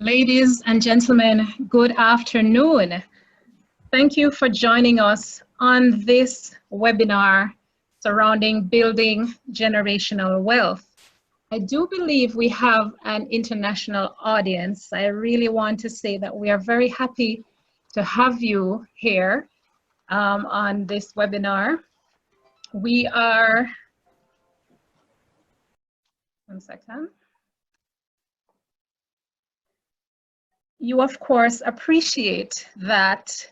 Ladies and gentlemen, good afternoon. Thank you for joining us on this webinar surrounding building generational wealth. I do believe we have an international audience. I really want to say that we are very happy to have you here on this webinar. We are, one second. You, of course, appreciate that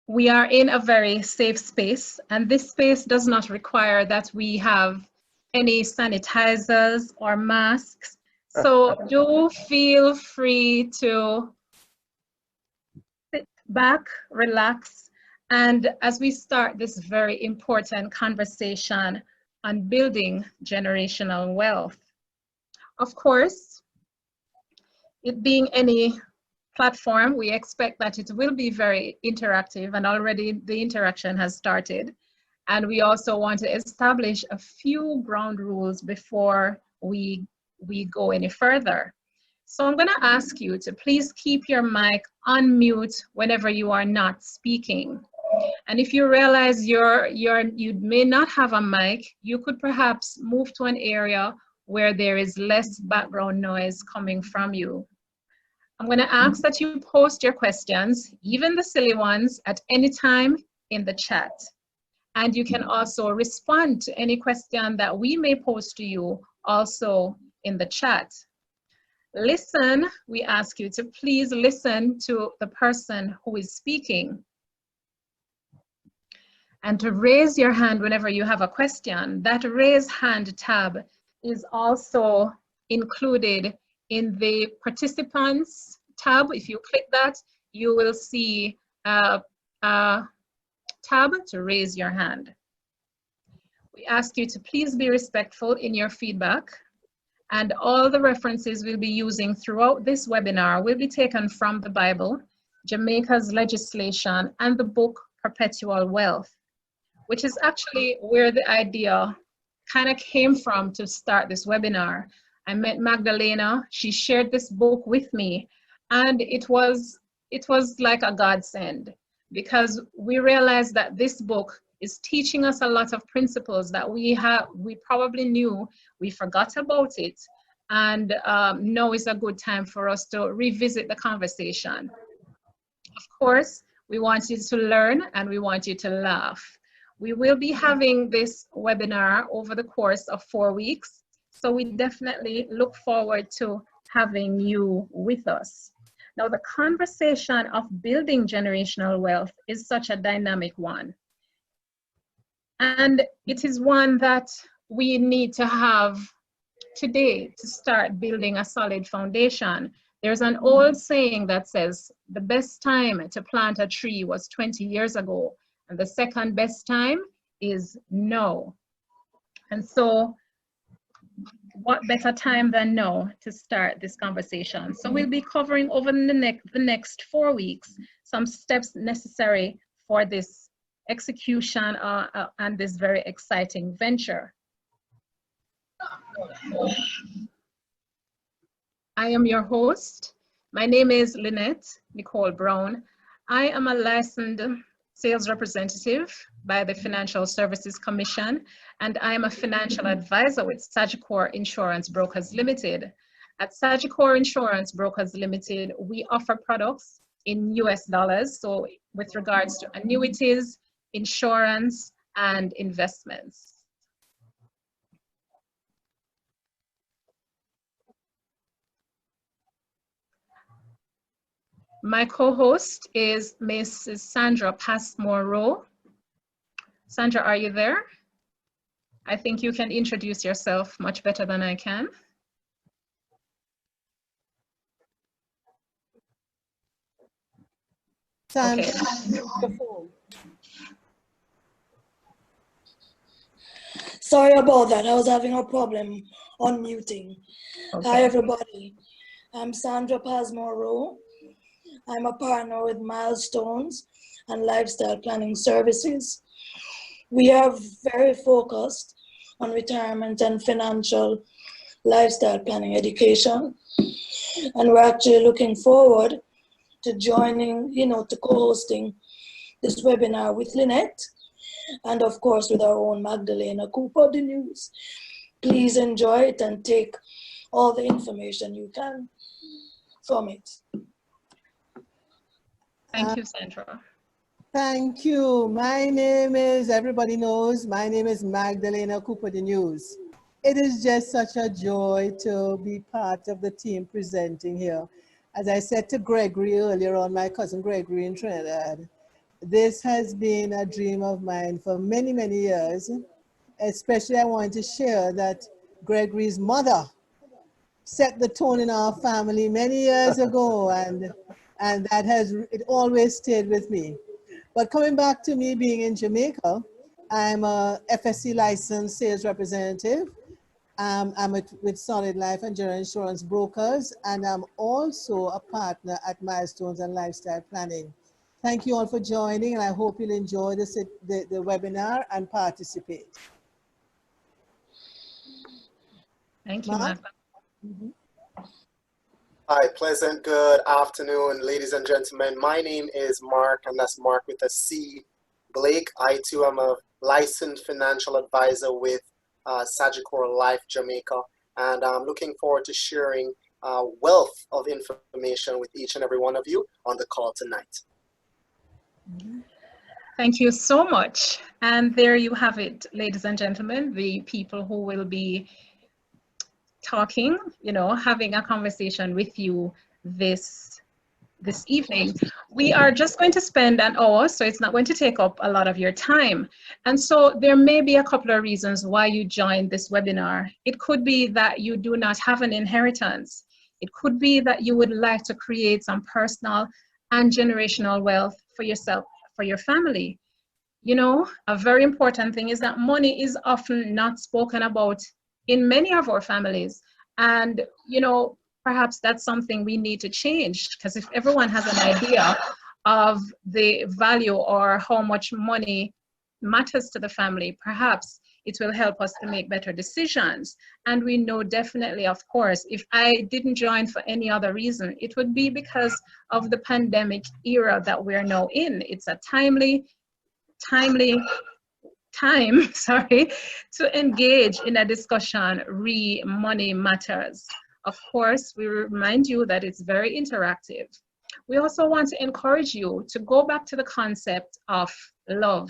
we are in a very safe space, and this space does not require that we have any sanitizers or masks. So do feel free to sit back, relax, and as we start this very important conversation on building generational wealth. Of course, it being any platform, we expect that it will be very interactive, and already the interaction has started. And we also want to establish a few ground rules before we go any further. So I'm going to ask you to please keep your mic on mute whenever you are not speaking. And if you realize you may not have a mic, you could perhaps move to an area where there is less background noise coming from you. I'm going to ask that you post your questions, even the silly ones, at any time in the chat. And you can also respond to any question that we may pose to you also in the chat. Listen, we ask you to please listen to the person who is speaking. And to raise your hand whenever you have a question. That raise hand tab is also included in the participants tab. If you click that, you will see a tab to raise your hand. We ask you to please be respectful in your feedback, and all the references we'll be using throughout this webinar will be taken from the Bible, Jamaica's legislation, and the book Perpetual Wealth, which is actually where the idea kind of came from to start this webinar. I met Magdalena, she shared this book with me, and it was like a godsend, because we realized that this book is teaching us a lot of principles that we probably knew, we forgot about it, and now is a good time for us to revisit the conversation. Of course, we want you to learn and we want you to laugh. We will be having this webinar over the course of 4 weeks. So we definitely look forward to having you with us. Now, the conversation of building generational wealth is such a dynamic one. And it is one that we need to have today to start building a solid foundation. There's an old saying that says, the best time to plant a tree was 20 years ago, and the second best time is now. And so, what better time than now to start this conversation? So we'll be covering over the next 4 weeks some steps necessary for this execution and this very exciting venture. I am your host. My name is Lynette Nicole Brown. I am a licensed sales representative by the Financial Services Commission, and I am a financial advisor with Sagicor Insurance Brokers Limited. At Sagicor Insurance Brokers Limited, we offer products in US dollars, so with regards to annuities, insurance, and investments. My co-host is Mrs. Sandra Passmore-Rowe. Sandra, are you there? I think you can introduce yourself much better than I can. Okay. Sorry about that. I was having a problem unmuting. Okay. Hi, everybody. I'm Sandra Passmore-Rowe. I'm a partner with Milestones and Lifestyle Planning Services. We are very focused on retirement and financial lifestyle planning education. And we're actually looking forward to joining, to co-hosting this webinar with Lynette and of course with our own Magdalena Cooper, the news. Please enjoy it and take all the information you can from it. Thank you, Sandra. Thank you. My name is, everybody knows, my name is Magdalena Cooper, the news. It is just such a joy to be part of the team presenting here. As I said to Gregory earlier on, my cousin Gregory in Trinidad, this has been a dream of mine for many, many years. Especially I want to share that Gregory's mother set the tone in our family many years ago, and that it always stayed with me. But coming back to me being in Jamaica, I'm a FSC licensed sales representative. I'm with Solid Life and General Insurance Brokers, and I'm also a partner at Milestones and Lifestyle Planning. Thank you all for joining, and I hope you'll enjoy the webinar and participate. Thank you, Mark. Hi, pleasant good afternoon, ladies and gentlemen. My name is Mark, and that's Mark with a C. Blake. I too am a licensed financial advisor with Sagicor Life Jamaica, and I'm looking forward to sharing a wealth of information with each and every one of you on the call tonight. Thank you so much. And there you have it, ladies and gentlemen, the people who will be talking, having a conversation with you this evening. We are just going to spend an hour, so it's not going to take up a lot of your time. And so there may be a couple of reasons why you joined this webinar. It could be that you do not have an inheritance. It could be that you would like to create some personal and generational wealth for yourself, for your family. A very important thing is that money is often not spoken about in many of our families. And, perhaps that's something we need to change, because if everyone has an idea of the value or how much money matters to the family, perhaps it will help us to make better decisions. And we know definitely, of course, if I didn't join for any other reason, it would be because of the pandemic era that we're now in. It's a timely time, to engage in a discussion money matters. Of course, we remind you that it's very interactive. We also want to encourage you to go back to the concept of love.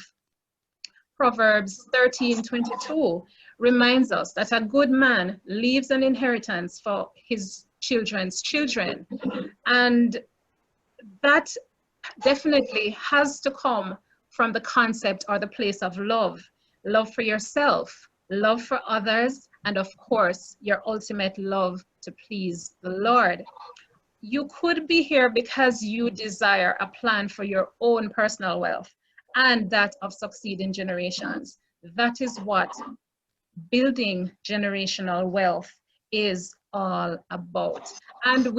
Proverbs 13:22 reminds us that a good man leaves an inheritance for his children's children. And that definitely has to come from the concept or the place of love. Love for yourself, love for others, and of course, your ultimate love to please the Lord. You could be here because you desire a plan for your own personal wealth and that of succeeding generations. That is what building generational wealth is all about. And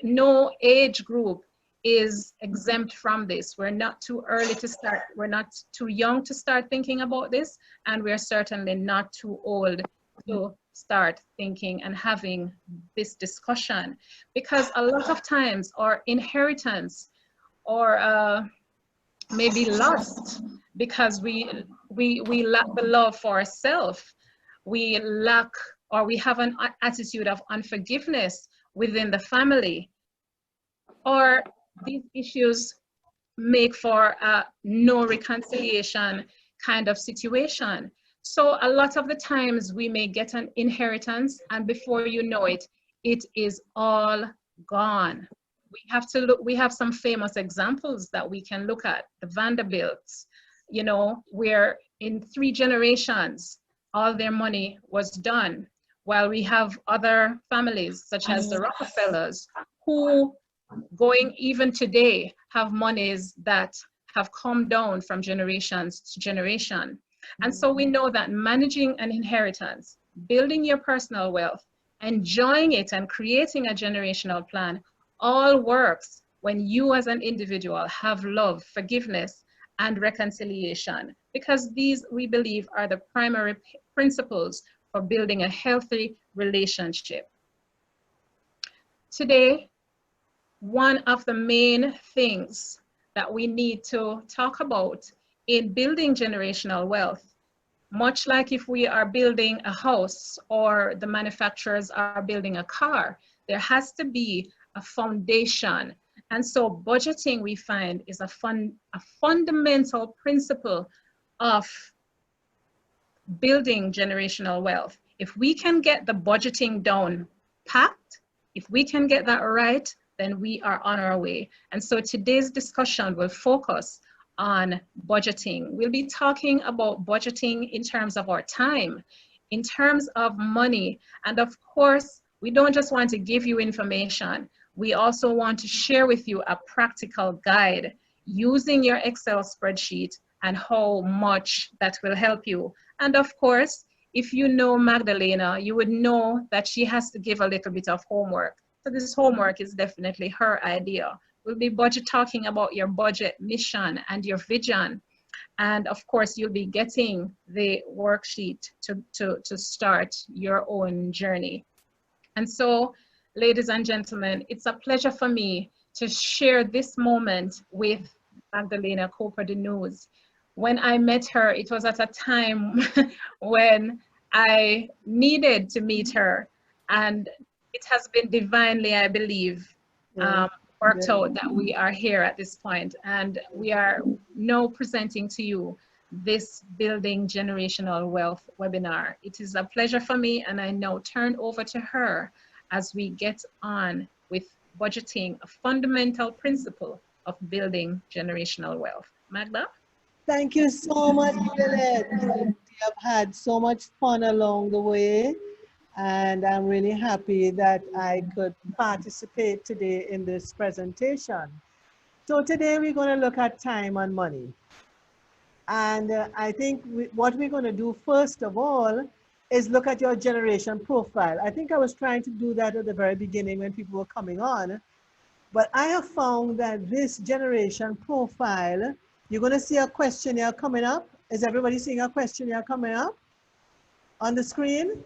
no age group is exempt from this. We're not too early to start. We're not too young to start thinking about this. And we're certainly not too old to start thinking and having this discussion. Because a lot of times our inheritance or maybe lost because we lack the love for ourselves. We lack, or we have an attitude of unforgiveness within the family. Or these issues make for a no reconciliation kind of situation. So a lot of the times we may get an inheritance, and before you know it, it is all gone. We have some famous examples that we can look at. The Vanderbilts, where in 3 generations, all their money was done. While we have other families, such as the Rockefellers, who going even today have monies that have come down from generations to generation. And so we know that managing an inheritance, building your personal wealth, enjoying it and creating a generational plan all works when you as an individual have love, forgiveness, and reconciliation, because these, we believe, are the primary principles for building a healthy relationship. Today, one of the main things that we need to talk about in building generational wealth, much like if we are building a house or the manufacturers are building a car, there has to be a foundation. And so budgeting, we find, is a fundamental principle of building generational wealth. If we can get the budgeting down packed, if we can get that right, then we are on our way. And so today's discussion will focus on budgeting. We'll be talking about budgeting in terms of our time, in terms of money. And of course, we don't just want to give you information. We also want to share with you a practical guide using your Excel spreadsheet and how much that will help you. And of course, if you know Magdalena, you would know that she has to give a little bit of homework. So this homework is definitely her idea. We'll be talking about your budget mission and your vision. And of course, you'll be getting the worksheet to start your own journey. And so, ladies and gentlemen, it's a pleasure for me to share this moment with Magdalena Cooper de News. When I met her, it was at a time when I needed to meet her, and it has been divinely, I believe, worked out that we are here at this point, and we are now presenting to you this Building Generational Wealth webinar. It is a pleasure for me, and I now turn over to her as we get on with budgeting, a fundamental principle of building generational wealth. Magda? Thank you so much, Lynette. We have had so much fun along the way, and I'm really happy that I could participate today in this presentation. So today we're going to look at time and money. And I think what we're going to do first of all is look at your generation profile. I think I was trying to do that at the very beginning when people were coming on, but I have found that this generation profile, you're going to see a questionnaire coming up. Is everybody seeing a questionnaire coming up on the screen?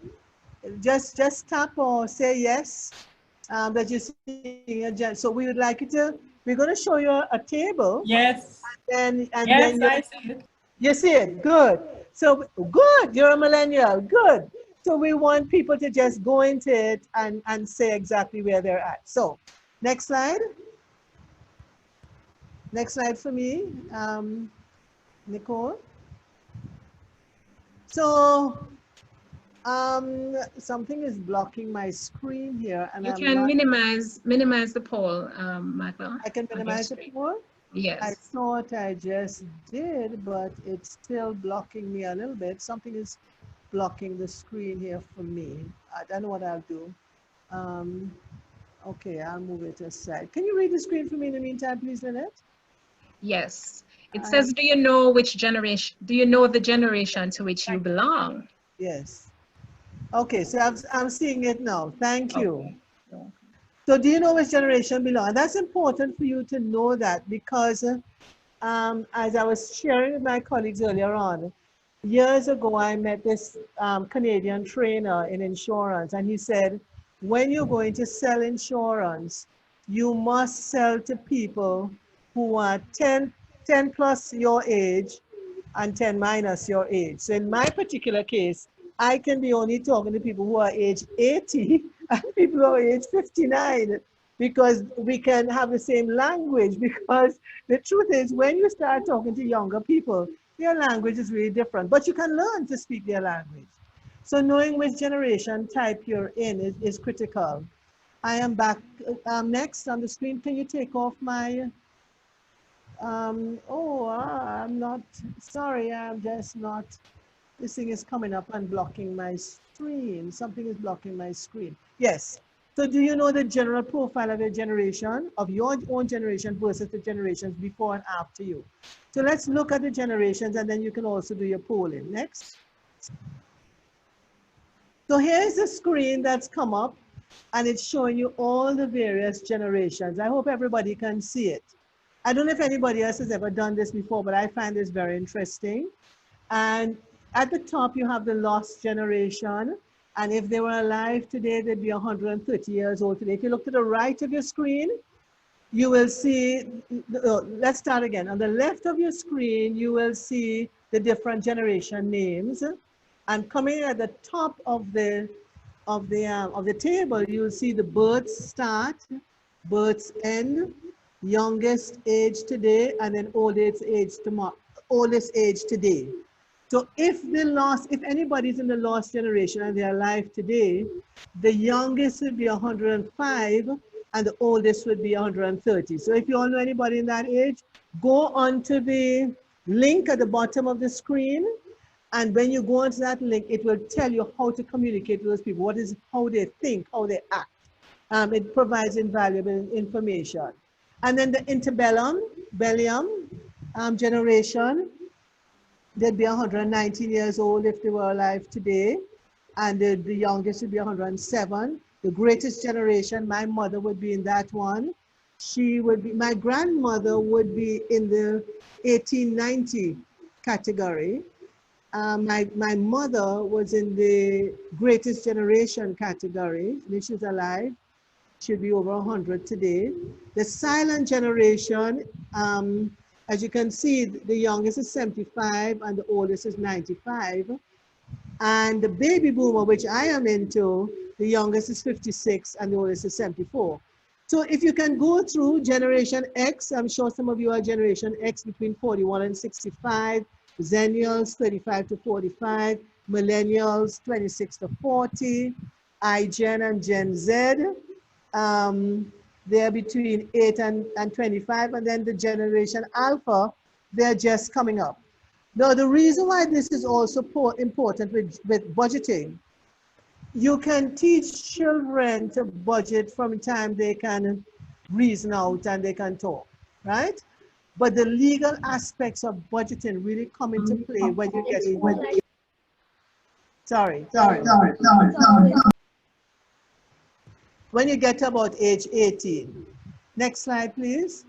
Just tap or say yes that you're seeing a so we would like you to, we're going to show you a table. Yes. And yes, then I see it. You see it, good. So good, you're a millennial, good. So we want people to just go into it and say exactly where they're at. So next slide. Next slide for me, Nicole. So something is blocking my screen here. And you can minimize the poll, Magda. I can minimize the poll? Yes. I thought I just did, but it's still blocking me a little bit. Something is blocking the screen here for me. I don't know what I'll do. Okay, I'll move it aside. Can you read the screen for me in the meantime, please, Lynette? Yes. It says, do you know which generation, do you know the generation to which you belong? Yes. Okay, so I'm seeing it now. Thank you. Okay. So do you know which generation belong? And that's important for you to know that because as I was sharing with my colleagues earlier on, years ago I met this Canadian trainer in insurance, and he said, when you're going to sell insurance, you must sell to people who are 10 plus your age and 10 minus your age. So in my particular case, I can be only talking to people who are age 80 and people who are age 59 because we can have the same language, because the truth is when you start talking to younger people, their language is really different, but you can learn to speak their language. So knowing which generation type you're in is critical. I am back next on the screen. Can you take off my, I'm not, sorry, I'm just not, this thing is coming up and blocking my screen. Something is blocking my screen. Yes. So do you know the general profile of your generation, of your own generation versus the generations before and after you? So let's look at the generations, and then you can also do your polling. Next. So here's the screen that's come up, and it's showing you all the various generations. I hope everybody can see it. I don't know if anybody else has ever done this before, but I find this very interesting. And at the top, you have the lost generation. And if they were alive today, they'd be 130 years old today. If you look to the right of your screen, you will see, let's start again. On the left of your screen, you will see the different generation names. And coming at the top of the table, you'll see the birth start, birth end, youngest age today, and then oldest age tomorrow, oldest age today. So if anybody's in the lost generation and they're alive today, the youngest would be 105 and the oldest would be 130. So if you all know anybody in that age, go onto the link at the bottom of the screen. And when you go onto that link, it will tell you how to communicate with those people, how they think, how they act. It provides invaluable information. And then the interbellum generation, they'd be 119 years old if they were alive today. And the youngest would be 107. The greatest generation, my mother would be in that one. My grandmother would be in the 1890 category. My mother was in the greatest generation category. If she's alive, she'll be over 100 today. The silent generation, as you can see, the youngest is 75 and the oldest is 95. And the baby boomer, which I am into, the youngest is 56 and the oldest is 74. So if you can go through Generation X, I'm sure some of you are Generation X between 41 and 65, Zennials 35 to 45, Millennials 26 to 40, iGen and Gen Z, they're between 8 and 25, and then the Generation Alpha, they're just coming up. Now, the reason why this is also important with budgeting, you can teach children to budget from the time they can reason out and they can talk, right? But the legal aspects of budgeting really come into play when you get when you get to about age 18. Next slide, please.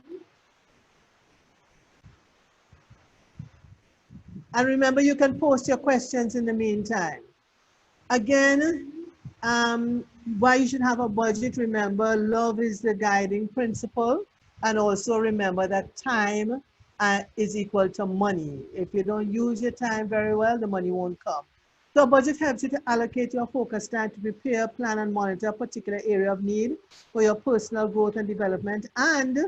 And remember, you can post your questions in the meantime. Again, why you should have a budget, remember, love is the guiding principle. And also remember that time is equal to money. If you don't use your time very well, the money won't come. So a budget helps you to allocate your focus time to prepare, plan, and monitor a particular area of need for your personal growth and development. And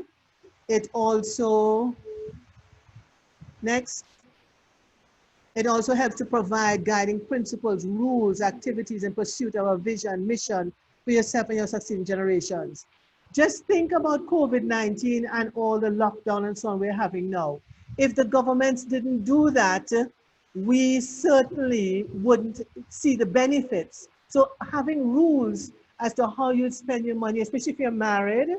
it also, it also helps to provide guiding principles, rules, activities in pursuit of a vision, mission for yourself and your succeeding generations. Just think about COVID-19 and all the lockdown and so on we're having now. If the governments didn't do that, we certainly wouldn't see the benefits. So having rules as to how you spend your money, especially if you're married,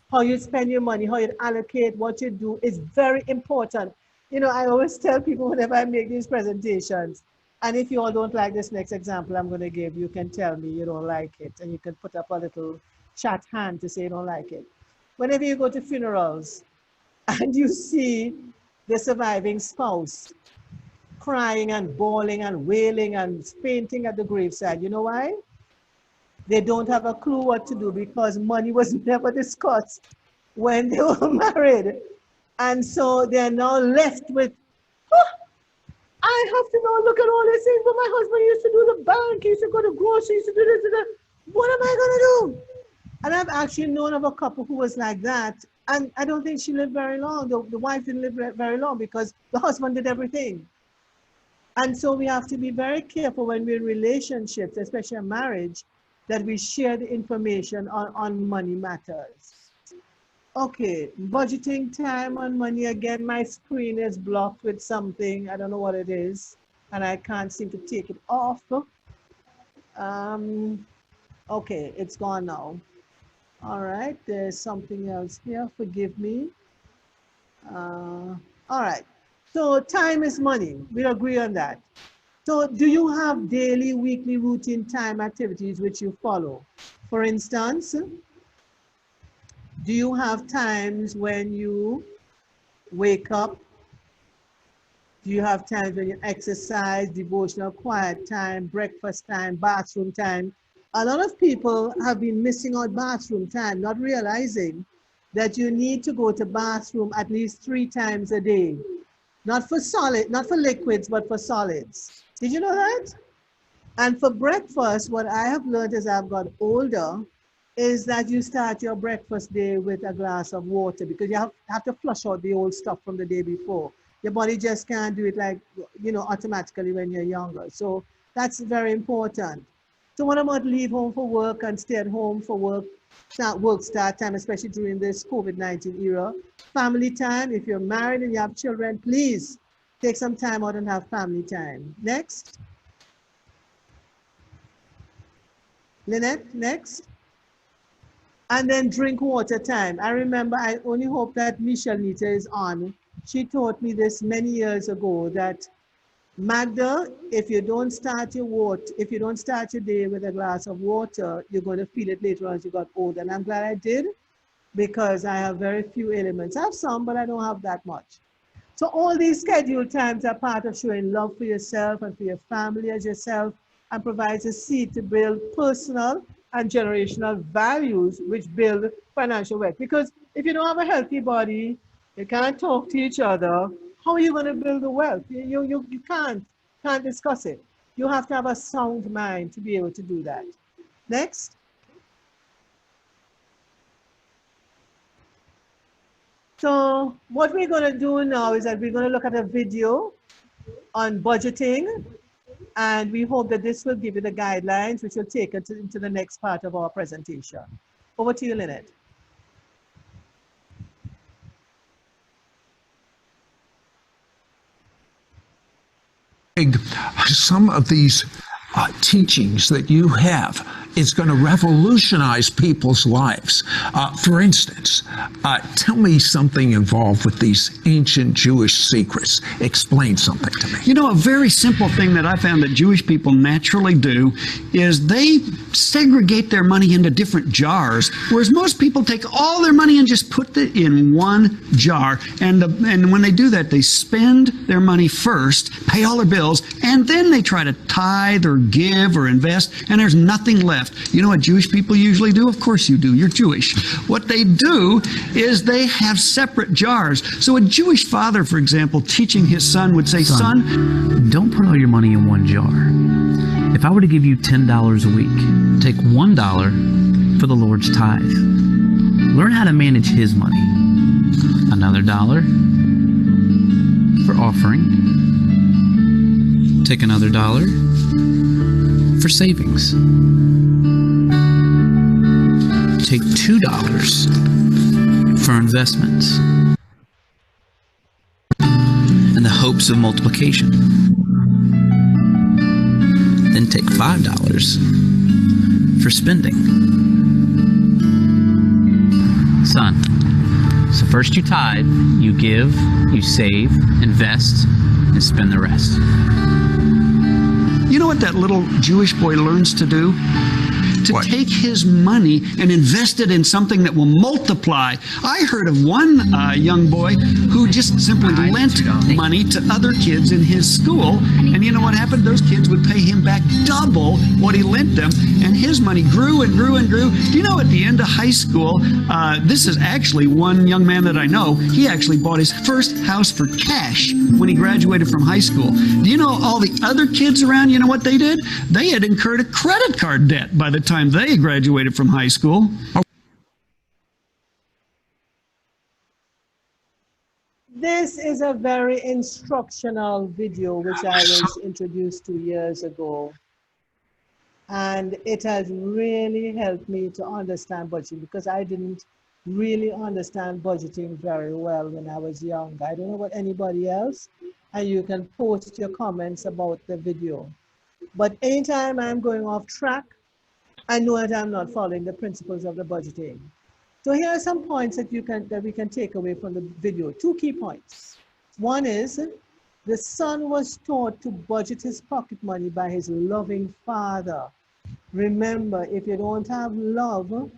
how you spend your money, how you allocate, what you do is very important. You know, I always tell people whenever I make these presentations, and if you all don't like this next example I'm going to give, you can tell me you don't like it, and you can put up a little chat hand to say you don't like it. Whenever you go to funerals and you see the surviving spouse crying and bawling and wailing and fainting at the graveside, you know why? They don't have a clue what to do because money was never discussed when they were married. And so they're now left with, I have to now look at all these things, but my husband used to do the bank, he used to go to grocery, he used to do this and that. What am I going to do? And I've actually known of a couple who was like that. And I don't think she lived very long. The wife didn't live very long because the husband did everything. And so we have to be very careful when we're in relationships, especially a marriage, that we share the information on money matters. Okay, budgeting time on money. Again, my screen is blocked with something. I don't know what it is, and I can't seem to take it off. Okay, it's gone now. All right, there's something else here. Forgive me. All right, so time is money. We agree on that. So do you have daily, weekly, routine time activities which you follow? For instance, do you have times when you wake up? Do you have times when you exercise, devotional, quiet time, breakfast time, bathroom time? A lot of people have been missing out bathroom time, not realizing that you need to go to bathroom at least 3 times a day. Not for liquids, but for solids. Did you know that? And for breakfast, what I have learned as I've got older is that you start your breakfast day with a glass of water, because you have to flush out the old stuff from the day before. Your body just can't do it like, automatically when you're younger. So that's very important. So what about leave home for work and stay at home for work start time, especially during this COVID-19 era? Family time, if you're married and you have children, please take some time out and have family time. Next. Lynette, next. And then drink water time. I remember, I only hope that Michelle Nita is on. She taught me this many years ago, that Magda, if you don't start your day with a glass of water, you're going to feel it later on as you got older. And I'm glad I did, because I have very few ailments. I have some, but I don't have that much. So all these scheduled times are part of showing love for yourself and for your family as yourself, and provides a seed to build personal and generational values which build financial wealth. Because if you don't have a healthy body, you can't talk to each other, how are you going to build the wealth? You can't discuss it. You have to have a sound mind to be able to do that. Next. So what we're going to do now is that we're going to look at a video on budgeting, and we hope that this will give you the guidelines which will take us into the next part of our presentation. Over to you, Lynette. Some of these teachings that you have is going to revolutionize people's lives. For instance, tell me something involved with these ancient Jewish secrets. Explain something to me. You know, a very simple thing that I found that Jewish people naturally do is they segregate their money into different jars, whereas most people take all their money and just put it in one jar. And when they do that, they spend their money first, pay all their bills, and then they try to tithe or give or invest, and there's nothing left. You know what Jewish people usually do? Of course you do. You're Jewish. What they do is they have separate jars. So a Jewish father, for example, teaching his son would say, son, don't put all your money in one jar. If I were to give you $10 a week, take $1 for the Lord's tithe. Learn how to manage His money. Another $1 for offering. Take another $1 for savings. Take $2 for investments in the hopes of multiplication. Then take $5 for spending. Son, so first you tithe, you give, you save, invest, and spend the rest. You know what that little Jewish boy learns to do? To take his money and invest it in something that will multiply. I heard of one young boy who just simply lent money to other kids in his school, and you know what happened? Those kids would pay him back double what he lent them, and his money grew and grew and grew. Do you know at the end of high school, this is actually one young man that I know, he actually bought his first house for cash when he graduated from high school. Do you know all the other kids around, you know what they did? They had incurred a credit card debt by the time they graduated from high school. This is a very instructional video which I was introduced to years ago, and it has really helped me to understand budgeting, because I didn't really understand budgeting very well when I was young. I don't know about anybody else, and you can post your comments about the video. But anytime I'm going off track, I know that I'm not following the principles of the budgeting. So here are some points that we can take away from the video. 2 key points. One is, the son was taught to budget his pocket money by his loving father. Remember, if you don't have love,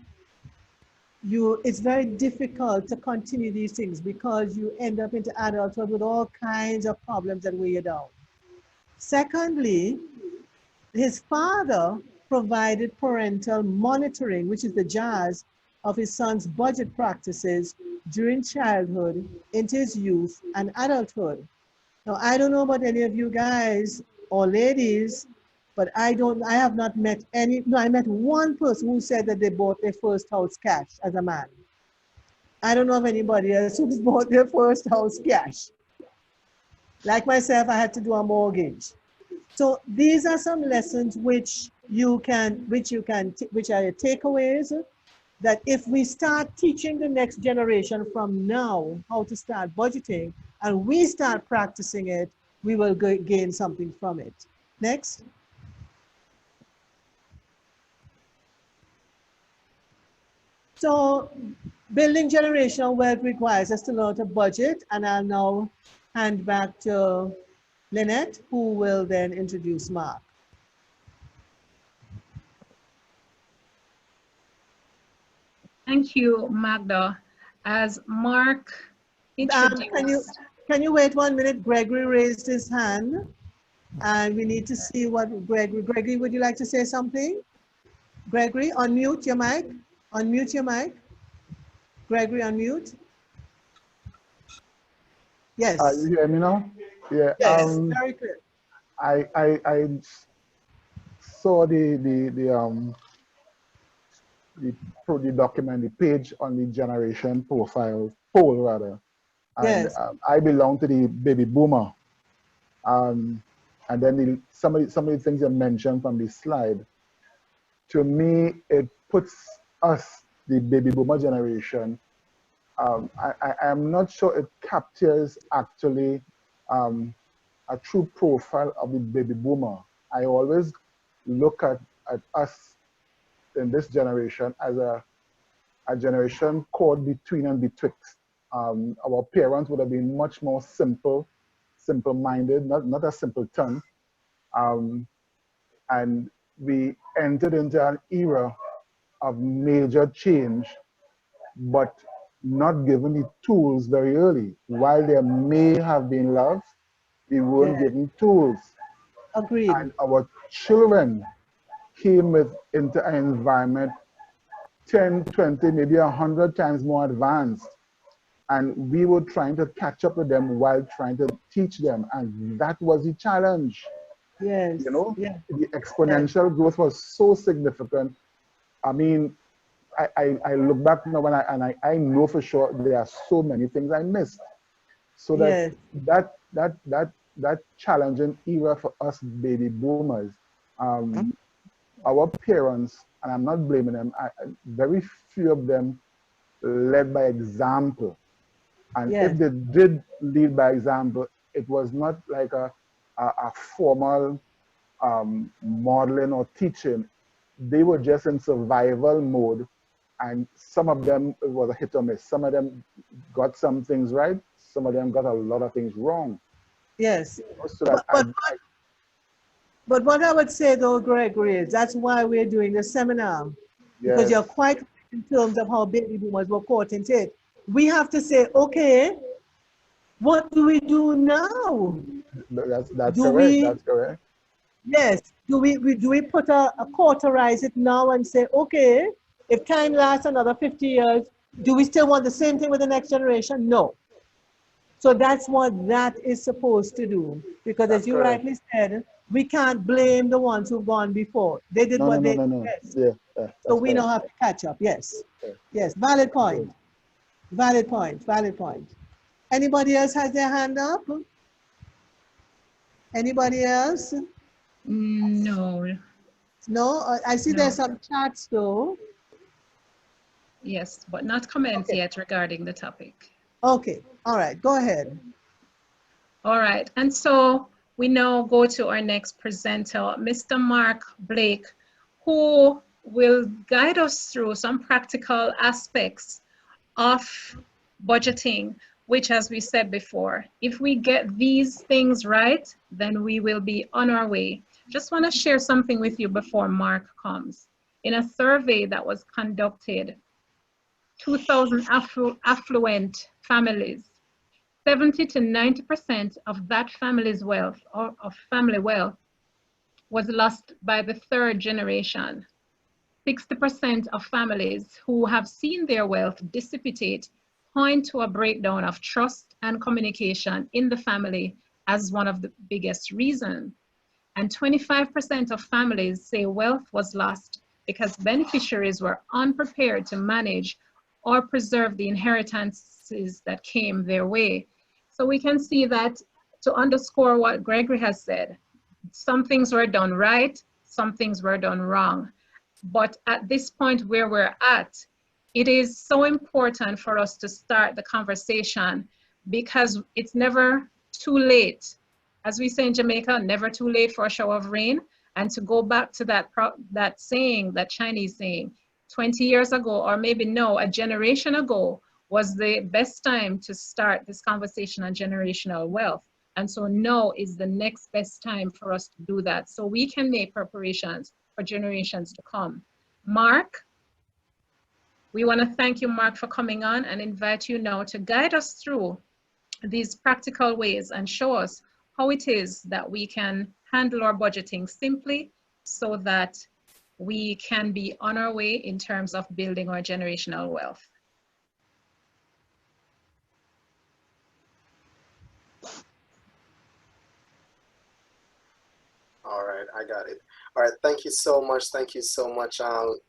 it's very difficult to continue these things because you end up into adulthood with all kinds of problems that weigh you down. Secondly, his father provided parental monitoring, which is the JAS, of his son's budget practices during childhood, into his youth and adulthood. Now, I don't know about any of you guys or ladies, but I have not met any, no, I met one person who said that they bought their first house cash as a man. I don't know of anybody else who's bought their first house cash. Like myself, I had to do a mortgage. So these are some lessons which are your takeaways, that if we start teaching the next generation from now how to start budgeting and we start practicing it, we will gain something from it. Next. So building generational wealth requires us to learn to budget, and I'll now hand back to Lynette, who will then introduce Mark. Thank you, Magda. As Mark introduced. Can you wait 1 minute? Gregory raised his hand, and we need to see what Gregory, would you like to say something? Gregory, unmute your mic. Unmute your mic. Gregory, unmute. Yes. You hear me now? Yeah. Yes, very clear. I saw the document, the page on the generation profile poll rather, and yes. I belong to the baby boomer, and then some of the things you mentioned from the slide, to me it puts us, the baby boomer generation, I am not sure it captures actually a true profile of the baby boomer. I always look at us in this generation as a generation caught between and betwixt. Our parents would have been much more simple-minded, not a simpleton. And we entered into an era of major change, but not given the tools very early. While there may have been love, we weren't given tools. Agreed. And our children came into an environment 10, 20, maybe 100 times more advanced. And we were trying to catch up with them while trying to teach them. And that was the challenge. Yes. You know, the exponential growth was so significant. I mean, I look back now and I know for sure there are so many things I missed. So that challenging era for us baby boomers, our parents, and I'm not blaming them, very few of them led by example. And if they did lead by example, it was not like a formal modeling or teaching. They were just in survival mode, and some of them, it was a hit or miss. Some of them got some things right, some of them got a lot of things wrong. Yes. So that but what I would say though, Gregory, is that's why we're doing the seminar. Because you're quite right in terms of how baby boomers were caught into it. We have to say, okay, what do we do now? That's correct. That's correct. Yes. Do we put cauterize it now and say, okay, if time lasts another 50 years, do we still want the same thing with the next generation? No. So that's what that is supposed to do. Because as you rightly said, we can't blame the ones who've gone before. They did what they did best. So we now have to catch up. Yes. Yes. Valid point. Valid point. Valid point. Anybody else has their hand up? Anybody else? No. No? I see there's some chats though. Yes, but not comments yet regarding the topic. Okay. All right. Go ahead. All right. And so we now go to our next presenter, Mr. Mark Blake, who will guide us through some practical aspects of budgeting, which, as we said before, if we get these things right, then we will be on our way. Just want to share something with you before Mark comes. In a survey that was conducted 2,000 affluent families, 70 to 90% of that family's wealth or of family wealth was lost by the third generation. 60% of families who have seen their wealth dissipate point to a breakdown of trust and communication in the family as one of the biggest reasons. And 25% of families say wealth was lost because beneficiaries were unprepared to manage or preserve the inheritances that came their way. So we can see that, to underscore what Gregory has said, some things were done right, some things were done wrong. But at this point where we're at, it is so important for us to start the conversation, because it's never too late. As we say in Jamaica, never too late for a shower of rain. And to go back to that saying, that Chinese saying, 20 years ago, or maybe no, a generation ago, was the best time to start this conversation on generational wealth. And so now is the next best time for us to do that, so we can make preparations for generations to come. Mark, we want to thank you, Mark, for coming on, and invite you now to guide us through these practical ways and show us how it is that we can handle our budgeting simply so that we can be on our way in terms of building our generational wealth. All right, I got it. All right, thank you so much. Thank you so much,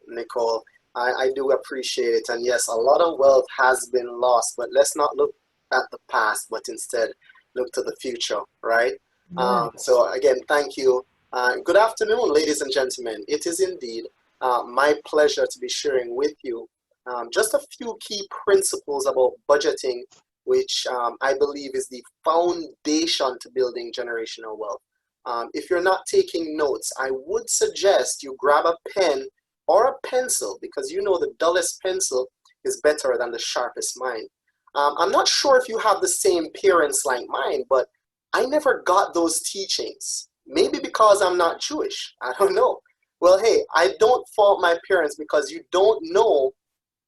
Nicole. I do appreciate it. And yes, a lot of wealth has been lost, but let's not look at the past, but instead look to the future, right? So again, thank you. Good afternoon, ladies and gentlemen. It is indeed my pleasure to be sharing with you just a few key principles about budgeting, which I believe is the foundation to building generational wealth. If you're not taking notes, I would suggest you grab a pen or a pencil, because you know the dullest pencil is better than the sharpest mind. I'm not sure if you have the same parents like mine, but I never got those teachings. Maybe because I'm not Jewish, I don't know. Well, hey, I don't fault my parents, because you don't know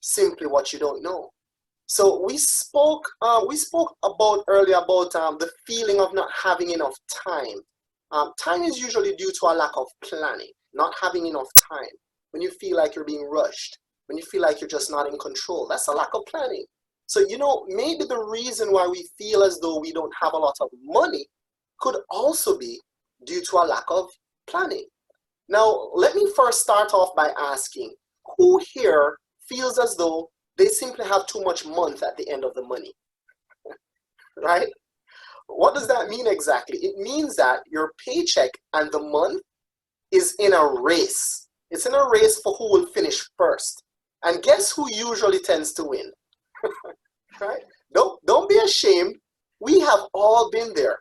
simply what you don't know. So we spoke about earlier about the feeling of not having enough time. Time is usually due to a lack of planning, not having enough time. When you feel like you're being rushed, when you feel like you're just not in control, that's a lack of planning. So, you know, maybe the reason why we feel as though we don't have a lot of money could also be due to a lack of planning. Now, let me first start off by asking, who here feels as though they simply have too much month at the end of the money? Right? What does that mean exactly? It means that your paycheck and the month is in a race. It's in a race for who will finish first. And guess who usually tends to win? Right? Don't be ashamed. We have all been there.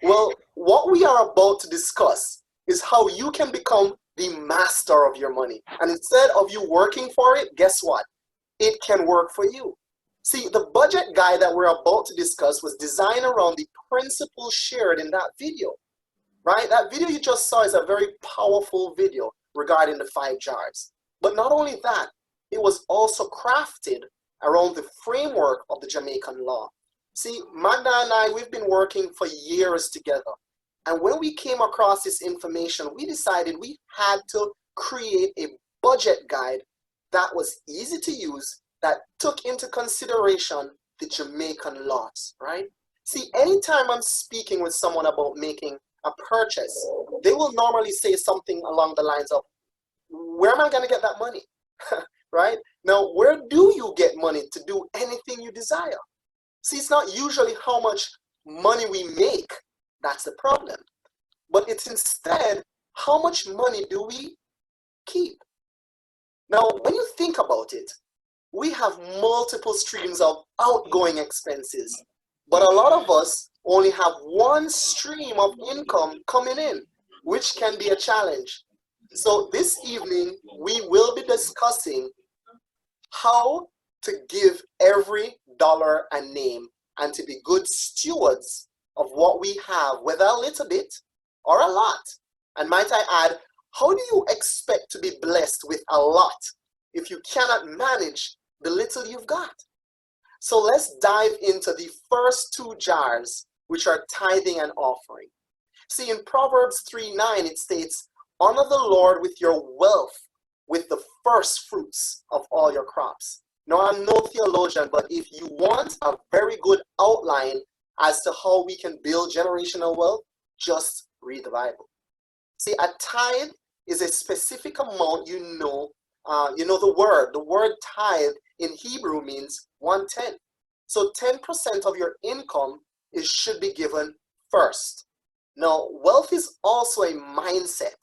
Well, what we are about to discuss is how you can become the master of your money. And instead of you working for it, guess what? It can work for you. See, the budget guide that we're about to discuss was designed around the principles shared in that video, right? That video you just saw is a very powerful video regarding the 5 jars. But not only that, it was also crafted around the framework of the Jamaican law. See, Magda and I, we've been working for years together. And when we came across this information, we decided we had to create a budget guide that was easy to use, that took into consideration the Jamaican laws, right? See, anytime I'm speaking with someone about making a purchase, they will normally say something along the lines of, where am I going to get that money? Right? Now, where do you get money to do anything you desire? See, it's not usually how much money we make that's the problem, but it's instead how much money do we keep? Now, when you think about it, we have multiple streams of outgoing expenses, but a lot of us only have one stream of income coming in, which can be a challenge. So this evening, we will be discussing how to give every dollar a name and to be good stewards of what we have, whether a little bit or a lot. And might I add, how do you expect to be blessed with a lot if you cannot manage the little you've got. So let's dive into the first two jars, which are tithing and offering. See, in Proverbs 3:9, it states, honor the Lord with your wealth, with the first fruits of all your crops. Now, I'm no theologian, but if you want a very good outline as to how we can build generational wealth, just read the Bible. See, a tithe is a specific amount, the word tithe in Hebrew means 1/10. So 10% of your income should be given first. Now, wealth is also a mindset.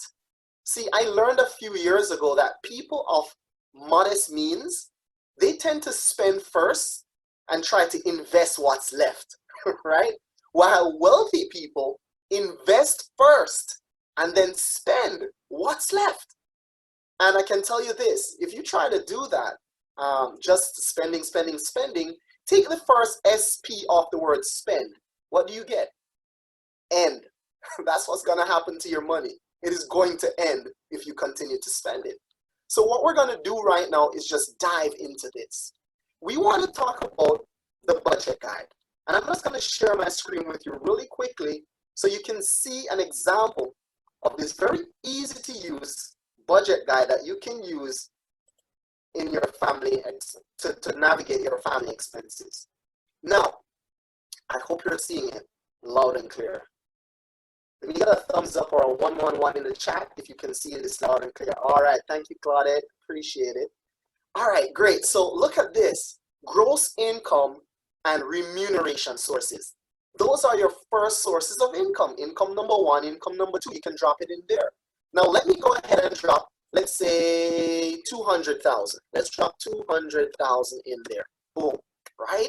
See, I learned a few years ago that people of modest means, they tend to spend first and try to invest what's left, right? While wealthy people invest first and then spend what's left. And I can tell you this, if you try to do that, just spending, take the first SP off the word spend. What do you get? End. That's what's going to happen to your money. It is going to end if you continue to spend it. So what we're going to do right now is just dive into this. We want to talk about the budget guide. And I'm just going to share my screen with you really quickly so you can see an example of this very easy to use budget guide that you can use in your family to navigate your family expenses. Now, I hope you're seeing it loud and clear. Let me get a thumbs up or a 111 in the chat if you can see this loud and clear. All right, thank you, Claudette. Appreciate it. All right, great. So look at this. Gross income and remuneration sources. Those are your first sources of income. Income number one, income number two. You can drop it in there. Now let me go ahead and drop, let's say 200,000. Let's drop 200,000 in there. Boom, right?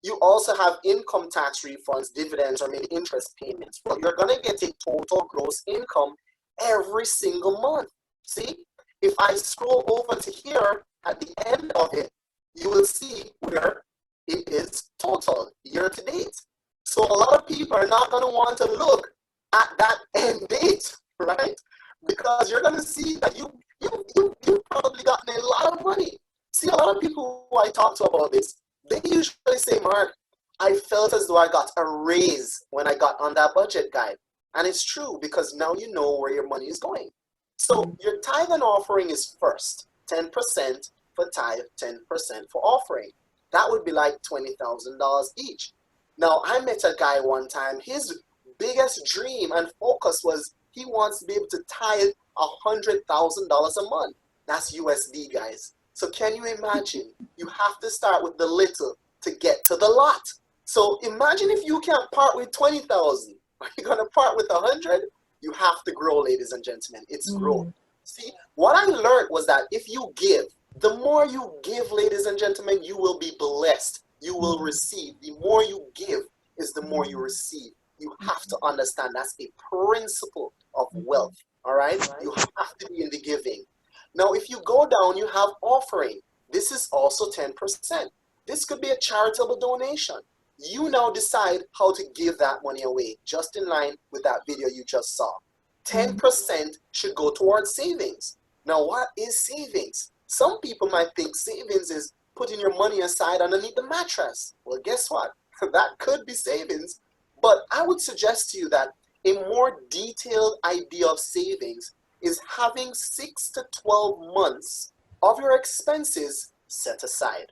You also have income tax refunds, dividends, or maybe interest payments. Well, you're going to get a total gross income every single month. See, if I scroll over to here at the end of it, you will see where it is total year to date. So a lot of people are not going to want to look at that end date, right? Because you're going to see that you've probably gotten a lot of money. See, a lot of people who I talk to about this, they usually say, Mark, I felt as though I got a raise when I got on that budget guide. And it's true because now you know where your money is going. So your tithe and offering is first, 10% for tithe, 10% for offering. That would be like $20,000 each. Now, I met a guy one time, his biggest dream and focus was he wants to be able to tithe $100,000 a month. That's USD, guys. So can you imagine? You have to start with the little to get to the lot. So imagine if you can't part with 20,000. Are you going to part with 100? You have to grow, ladies and gentlemen. It's growth. See, what I learned was that if you give, the more you give, ladies and gentlemen, you will be blessed. You will receive. The more you give is the more you receive. You have to understand that's a principle of wealth. All right? You have to be in the giving. Now, if you go down, you have offering. This is also 10%. This could be a charitable donation. You now decide how to give that money away, just in line with that video you just saw. 10% should go towards savings. Now, what is savings? Some people might think savings is putting your money aside underneath the mattress. Well, guess what? That could be savings. But I would suggest to you that a more detailed idea of savings is having 6 to 12 months of your expenses set aside.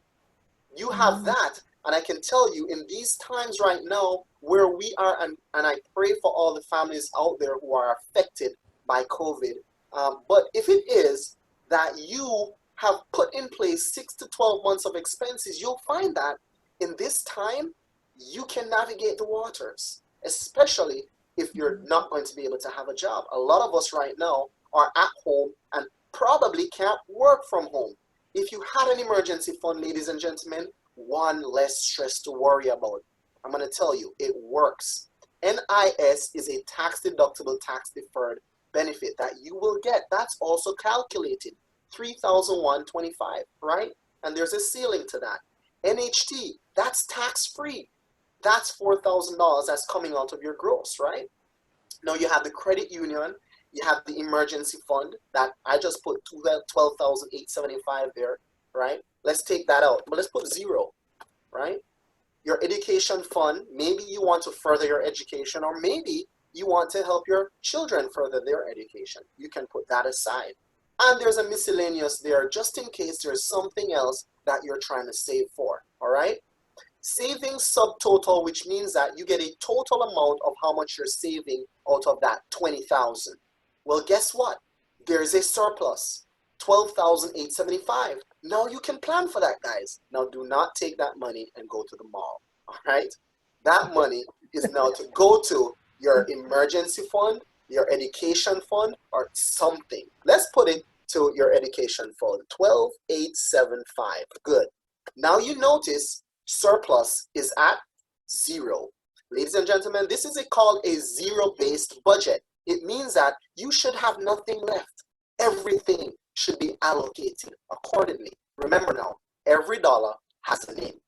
You have that, and I can tell you in these times right now where we are, and I pray for all the families out there who are affected by COVID, but if it is that you have put in place 6 to 12 months of expenses, you'll find that in this time, you can navigate the waters, especially if you're not going to be able to have a job. A lot of us right now are at home and probably can't work from home. If you had an emergency fund, ladies and gentlemen, one less stress to worry about. I'm going to tell you, it works. NIS is a tax-deductible, tax-deferred benefit that you will get. That's also calculated, $3,125, right? And there's a ceiling to that. NHT, that's tax-free. That's $4,000 that's coming out of your gross, right? Now you have the credit union, you have the emergency fund that I just put $12,875 there. right? Let's take that out, but let's put 0, right? Your education fund, maybe you want to further your education, or maybe you want to help your children further their education. You can put that aside. And there's a miscellaneous there just in case there's something else that you're trying to save for, all right? Savings subtotal, which means that you get a total amount of how much you're saving out of that 20,000. Well, guess what? There's a surplus, 12,875. Now you can plan for that, guys. Now do not take that money and go to the mall, all right? That money is now to go to your emergency fund, your education fund, or something. Let's put it to your education fund, 12,875. Good. Now you notice surplus is at 0. Ladies and gentlemen, this is called a zero-based budget. It means that you should have nothing left. Everything should be allocated accordingly. Remember now, every dollar has a name.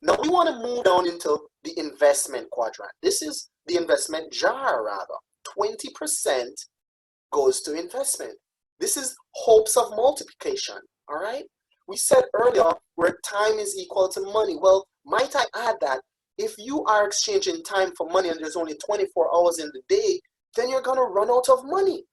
Now we want to move down into the investment quadrant. This is the investment jar, rather. 20% goes to investment. This is hopes of multiplication, all right? We said earlier where time is equal to money. Well, might I add that if you are exchanging time for money and there's only 24 hours in the day, then you're going to run out of money,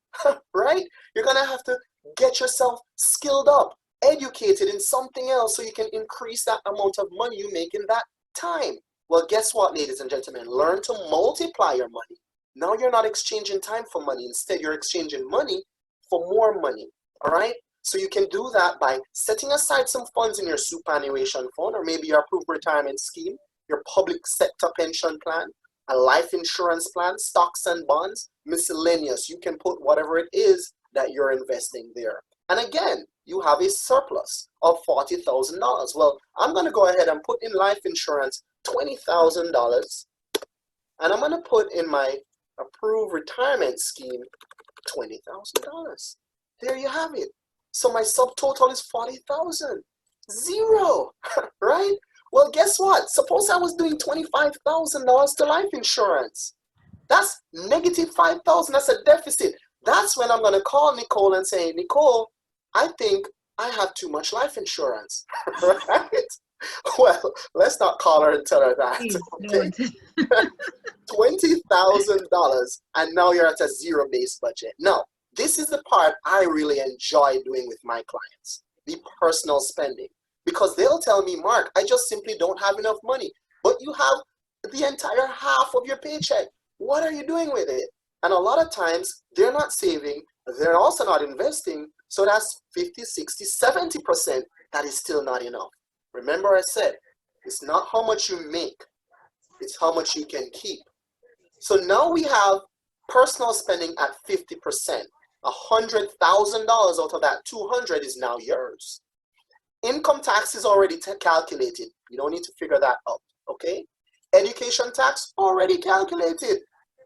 right? You're going to have to get yourself skilled up, educated in something else so you can increase that amount of money you make in that time. Well, guess what, ladies and gentlemen? Learn to multiply your money. Now you're not exchanging time for money. Instead, you're exchanging money for more money, all right? So you can do that by setting aside some funds in your superannuation fund, or maybe your approved retirement scheme, your public sector pension plan, a life insurance plan, stocks and bonds, miscellaneous. You can put whatever it is that you're investing there. And again, you have a surplus of $40,000. Well, I'm going to go ahead and put in life insurance $20,000, and I'm going to put in my approved retirement scheme $20,000. There you have it. So my subtotal is 40,000. 0, right? Well, guess what? Suppose I was doing $25,000 to life insurance. That's negative 5,000. That's a deficit. That's when I'm going to call Nicole and say, Nicole, I think I have too much life insurance, right? Well, let's not call her and tell her that. Okay? $20,000, and now you're at a zero-based budget. Now, this is the part I really enjoy doing with my clients, the personal spending. Because they'll tell me, Mark, I just simply don't have enough money. But you have the entire half of your paycheck. What are you doing with it? And a lot of times, they're not saving. They're also not investing. So that's 50, 60, 70%. That is still not enough. Remember I said, it's not how much you make. It's how much you can keep. So now we have personal spending at 50%. $100,000 out of that 200 is now yours. Income tax is already calculated. You don't need to figure that out, okay? Education tax already calculated.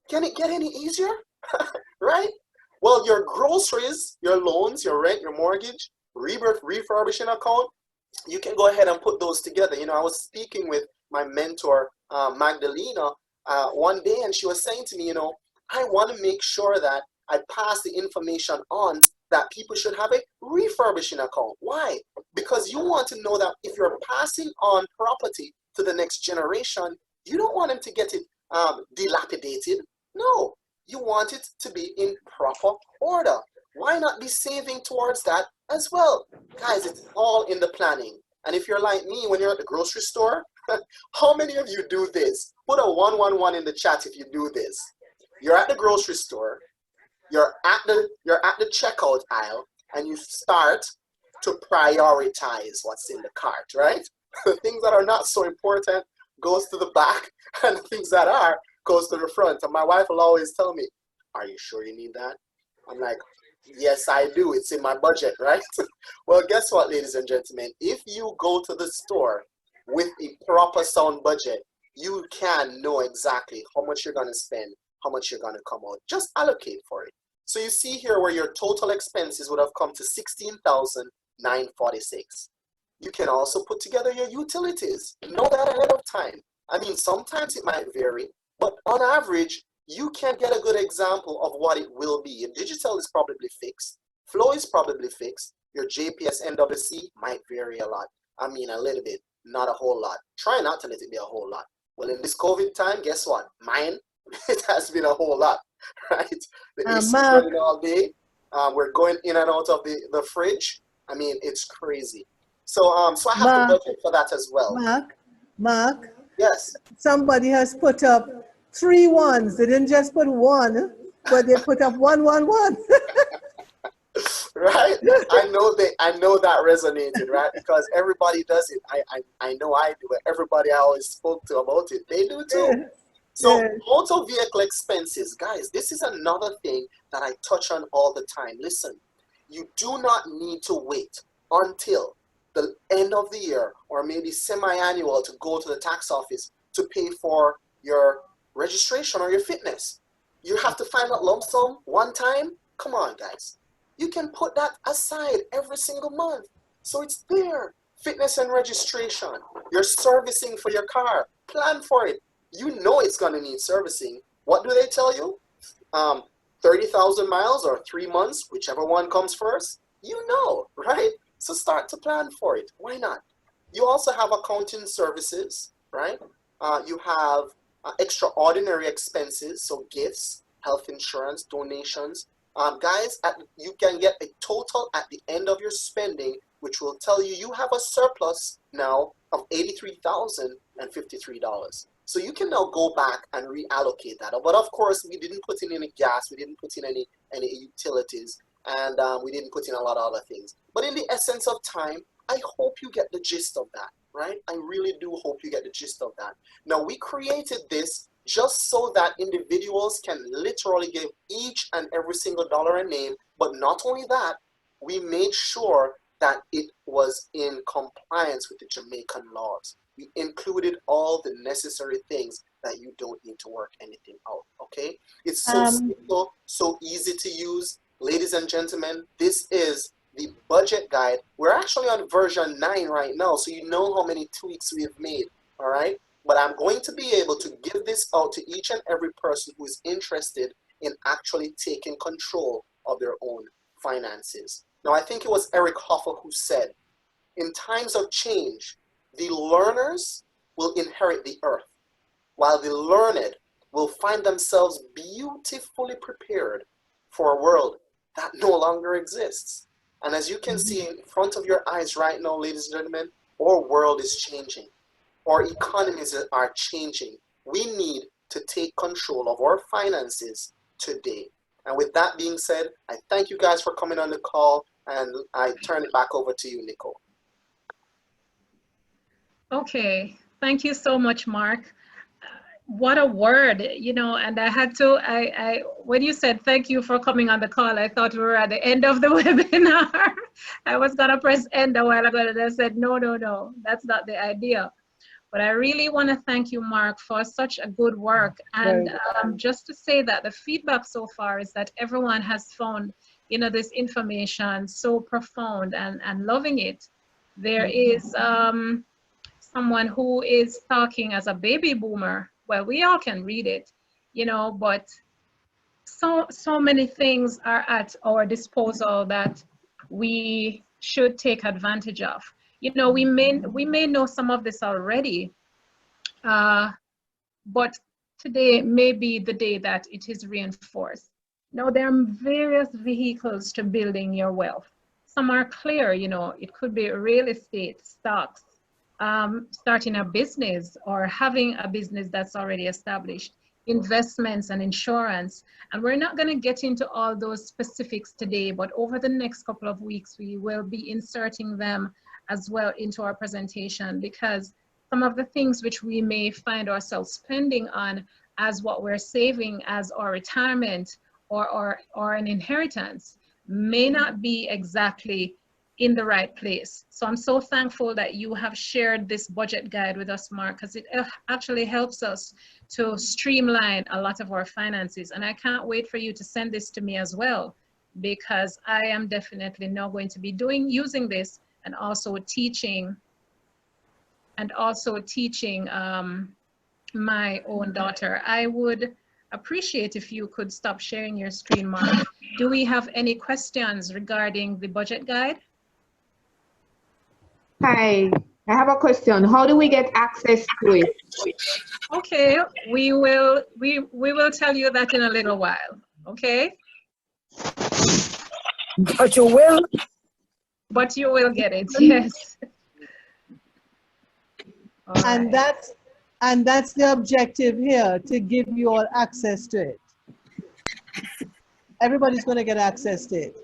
Can it get any easier? Right? Well, your groceries, your loans, your rent, your mortgage, refurbishing account, you can go ahead and put those together. You know, I was speaking with my mentor, Magdalena, one day, and she was saying to me, you know, I want to make sure that I pass the information on that people should have a refurbishing account. Why? Because you want to know that if you're passing on property to the next generation, you don't want them to get it dilapidated. No, you want it to be in proper order. Why not be saving towards that as well? Guys, it's all in the planning. And if you're like me, when you're at the grocery store, how many of you do this? Put a 111 in the chat if you do this. You're at the grocery store, you're at the checkout aisle, and you start to prioritize what's in the cart, right? The things that are not so important goes to the back, and the things that are goes to the front. And my wife will always tell me, are you sure you need that? I'm like, yes, I do. It's in my budget, right? Well, guess what, ladies and gentlemen? If you go to the store with a proper sound budget, you can know exactly how much you're going to spend, how much you're going to come out. Just allocate for it. So you see here where your total expenses would have come to $16,946. You can also put together your utilities. Know that ahead of time. I mean, sometimes it might vary, but on average, you can get a good example of what it will be. Digital is probably fixed. Flow is probably fixed. Your JPS NWC might vary a lot. I mean, a little bit, not a whole lot. Try not to let it be a whole lot. Well, in this COVID time, guess what? Mine, it has been a whole lot, right? The AC running all day. We're going in and out of the fridge. I mean, it's crazy. So, so I have to budget for that as well. Mark. Yes. Somebody has put up 3 ones. They didn't just put one, but they put up 1, 1, 1. Right? I know that resonated, right? Because everybody does it. I know I do it. Everybody I always spoke to about it, they do too. So motor vehicle expenses, guys, this is another thing that I touch on all the time. Listen, you do not need to wait until the end of the year or maybe semi-annual to go to the tax office to pay for your registration or your fitness. You have to find that lump sum one time. Come on, guys. You can put that aside every single month. So it's there. Fitness and registration. Your servicing for your car. Plan for it. You know it's going to need servicing. What do they tell you? 30,000 miles or 3 months, whichever one comes first. You know, right? So start to plan for it. Why not? You also have accounting services, right? You have extraordinary expenses, so gifts, health insurance, donations. Guys, you can get a total at the end of your spending, which will tell you you have a surplus now of $83,053. So you can now go back and reallocate that. But of course, we didn't put in any gas, we didn't put in any utilities, and we didn't put in a lot of other things. But in the essence of time, I hope you get the gist of that, right? I really do hope you get the gist of that. Now, we created this just so that individuals can literally give each and every single dollar a name. But not only that, we made sure that it was in compliance with the Jamaican laws. We included all the necessary things that you don't need to work anything out, okay? It's so simple, so easy to use. Ladies and gentlemen, this is the budget guide. We're actually on version 9 right now, so you know how many tweaks we have made, all right? But I'm going to be able to give this out to each and every person who is interested in actually taking control of their own finances. Now, I think it was Eric Hoffer who said, in times of change, the learners will inherit the earth, while the learned will find themselves beautifully prepared for a world that no longer exists. And as you can see in front of your eyes right now, ladies and gentlemen, our world is changing. Our economies are changing. We need to take control of our finances today. And with that being said, I thank you guys for coming on the call, and I turn it back over to you, Nicole. Okay, thank you so much, Mark. What a word, you know, and I had to, when you said thank you for coming on the call, I thought we were at the end of the webinar. I was gonna press end a while ago, and I said, no, that's not the idea. But I really wanna thank you, Mark, for such a good work. And just to say that the feedback so far is that everyone has found, you know, this information so profound and loving it. There is someone who is talking as a baby boomer. Well, we all can read it, you know, but so many things are at our disposal that we should take advantage of. You know, we may know some of this already, but today may be the day that it is reinforced. Now, there are various vehicles to building your wealth. Some are clear, you know, it could be real estate, stocks, starting a business or having a business that's already established, investments and insurance. And we're not going to get into all those specifics today, but over the next couple of weeks, we will be inserting them as well into our presentation, because some of the things which we may find ourselves spending on as what we're saving as our retirement or an inheritance may not be exactly in the right place. So I'm so thankful that you have shared this budget guide with us, Mark, because it actually helps us to streamline a lot of our finances. And I can't wait for you to send this to me as well, because I am definitely now going to be using this and also teaching my own daughter. I would appreciate if you could stop sharing your screen, Mark. Do we have any questions regarding the budget guide? Hi, I have a question. How do we get access to it? Okay, we will tell you that in a little while. Okay? But you will? But you will get it, yes. All And right. that's the objective here, to give you all access to it. Everybody's going to get access to it.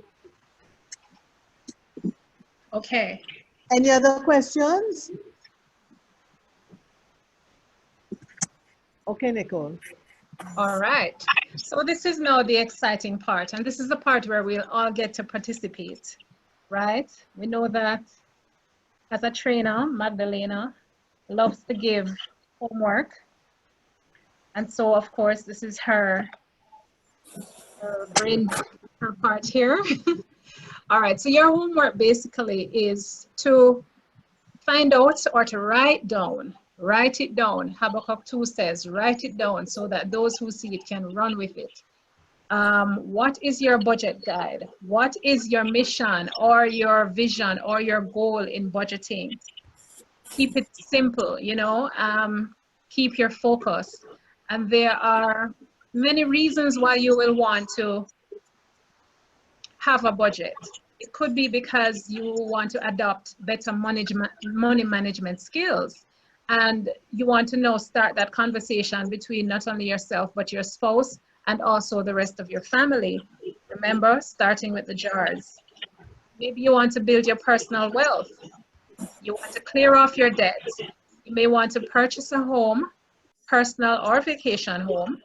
Okay. Any other questions? Okay, Nicole. All right. So this is now the exciting part, and this is the part where we'll all get to participate, right? We know that as a trainer, Magdalena loves to give homework. And so, of course, this is her part here. All right, so your homework basically is to find out or to write it down. Habakkuk 2 says, write it down so that those who see it can run with it. What is your budget guide? What is your mission or your vision or your goal in budgeting? Keep it simple, you know, keep your focus. And there are many reasons why you will want to have a budget. It could be because you want to adopt better money management skills, and you want to know, start that conversation between not only yourself but your spouse and also the rest of your family. Remember, starting with the jars. Maybe you want to build your personal wealth. You want to clear off your debt. You may want to purchase a home, personal or vacation home.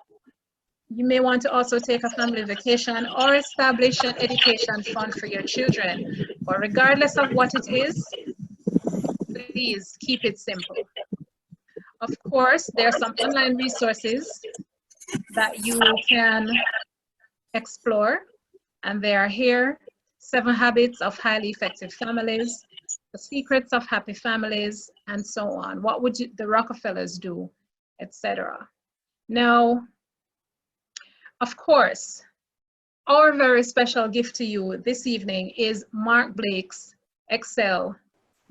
You may want to also take a family vacation or establish an education fund for your children. But regardless of what it is, please keep it simple. Of course, there are some online resources that you can explore, and they are here: 7 Habits of Highly Effective Families, The Secrets of Happy Families, and so on. What would the Rockefellers do, etc. Now, of course, our very special gift to you this evening is Mark Blake's Excel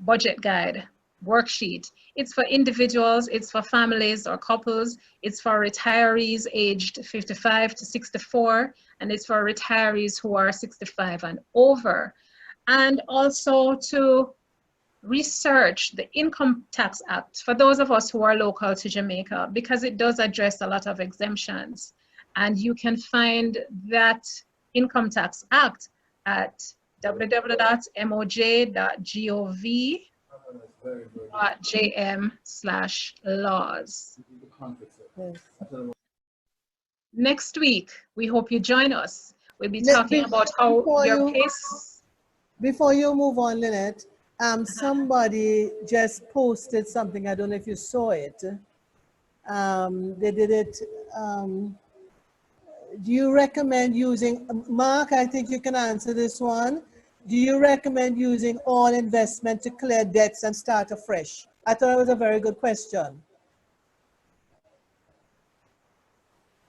budget guide worksheet. It's for individuals, it's for families or couples, it's for retirees aged 55 to 64, and it's for retirees who are 65 and over. And also to research the Income Tax Act for those of us who are local to Jamaica, because it does address a lot of exemptions. And you can find that Income Tax Act at www.moj.gov.jm/laws. Next week, we hope you join us. We'll be talking about how your pace. Before you move on, Lynette, somebody just posted something. I don't know if you saw it. They did it. Do you recommend using, Mark, I think you can answer this one. Do you recommend using all investment to clear debts and start afresh? I thought it was a very good question.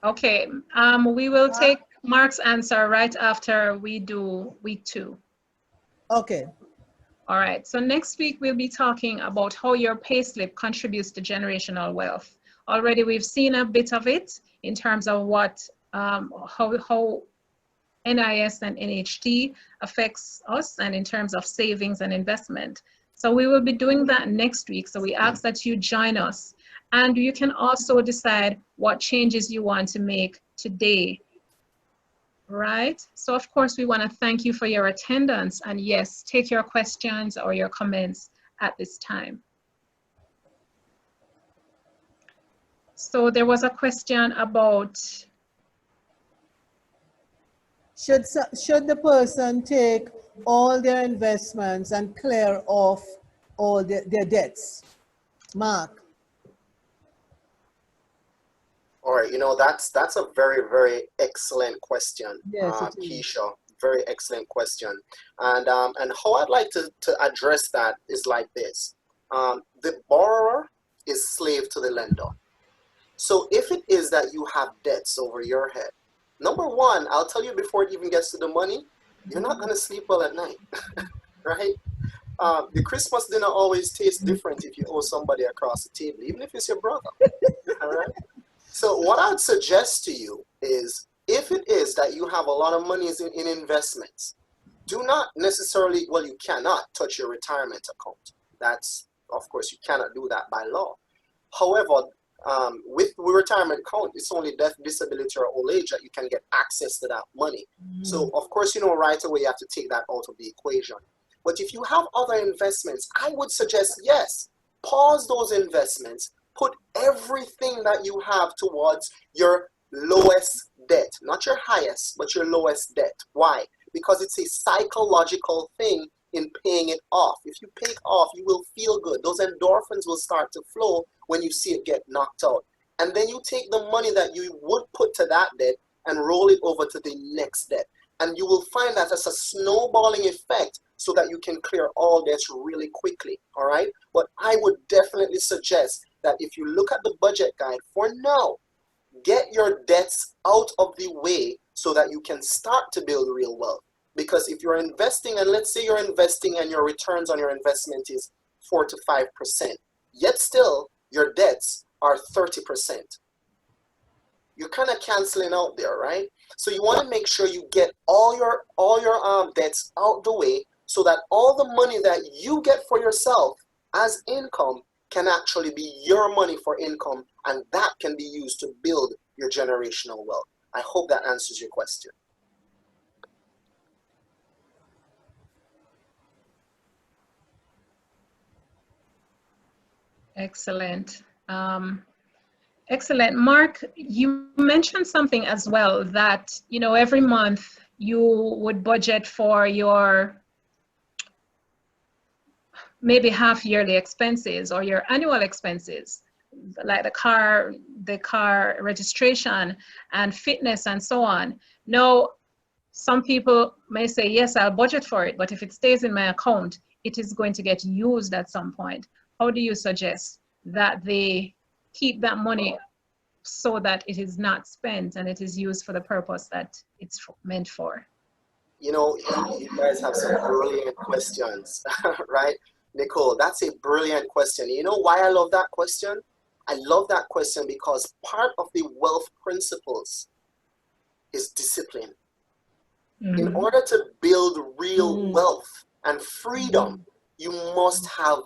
Okay, we will take Mark's answer right after we do week 2. Okay. All right, so next week we'll be talking about how your payslip contributes to generational wealth. Already we've seen a bit of it in terms of what how NIS and NHT affects us, and in terms of savings and investment. So we will be doing that next week. So we ask that you join us, and you can also decide what changes you want to make today, right? So of course we want to thank you for your attendance, and yes, take your questions or your comments at this time. So there was a question about, should the person take all their investments and clear off all their debts? Mark. All right, you know, that's a very, very excellent question, yes, Keisha. Very excellent question. And how I'd like to address that is like this. The borrower is slave to the lender. So if it is that you have debts over your head, number one, I'll tell you before it even gets to the money, you're not going to sleep well at night, right? the Christmas dinner always tastes different if you owe somebody across the table, even if it's your brother. All right. So what I'd suggest to you is, if it is that you have a lot of money in investments, do not necessarily, well, you cannot touch your retirement account. That's, of course, you cannot do that by law. However, with retirement account, it's only death, disability, or old age that you can get access to that money. So, of course, right away you have to take that out of the equation. But if you have other investments, I would suggest, yes, pause those investments, put everything that you have towards your lowest debt, not your highest, but your lowest debt. Why? Because it's a psychological thing in paying it off. If you pay it off, you will feel good. Those endorphins will start to flow when you see it get knocked out. And then you take the money that you would put to that debt and roll it over to the next debt. And you will find that that's a snowballing effect, so that you can clear all debts really quickly, all right? But I would definitely suggest that if you look at the budget guide, for now, get your debts out of the way so that you can start to build real wealth. Because if you're investing, and let's say you're investing and your returns on your investment is 4 to 5%, yet still your debts are 30%. You're kind of canceling out there, right? So you want to make sure you get all your debts out the way, so that all the money that you get for yourself as income can actually be your money for income, and that can be used to build your generational wealth. I hope that answers your question. Excellent. Excellent. Mark, you mentioned something as well, that, every month you would budget for your maybe half yearly expenses or your annual expenses, like the car registration and fitness and so on. Now, some people may say, yes, I'll budget for it, but if it stays in my account, it is going to get used at some point. How do you suggest that they keep that money so that it is not spent and it is used for the purpose that it's meant for? You guys have some brilliant questions, right? Nicole, that's a brilliant question. You know why I love that question? I love that question because part of the wealth principles is discipline. In order to build real wealth and freedom, you must have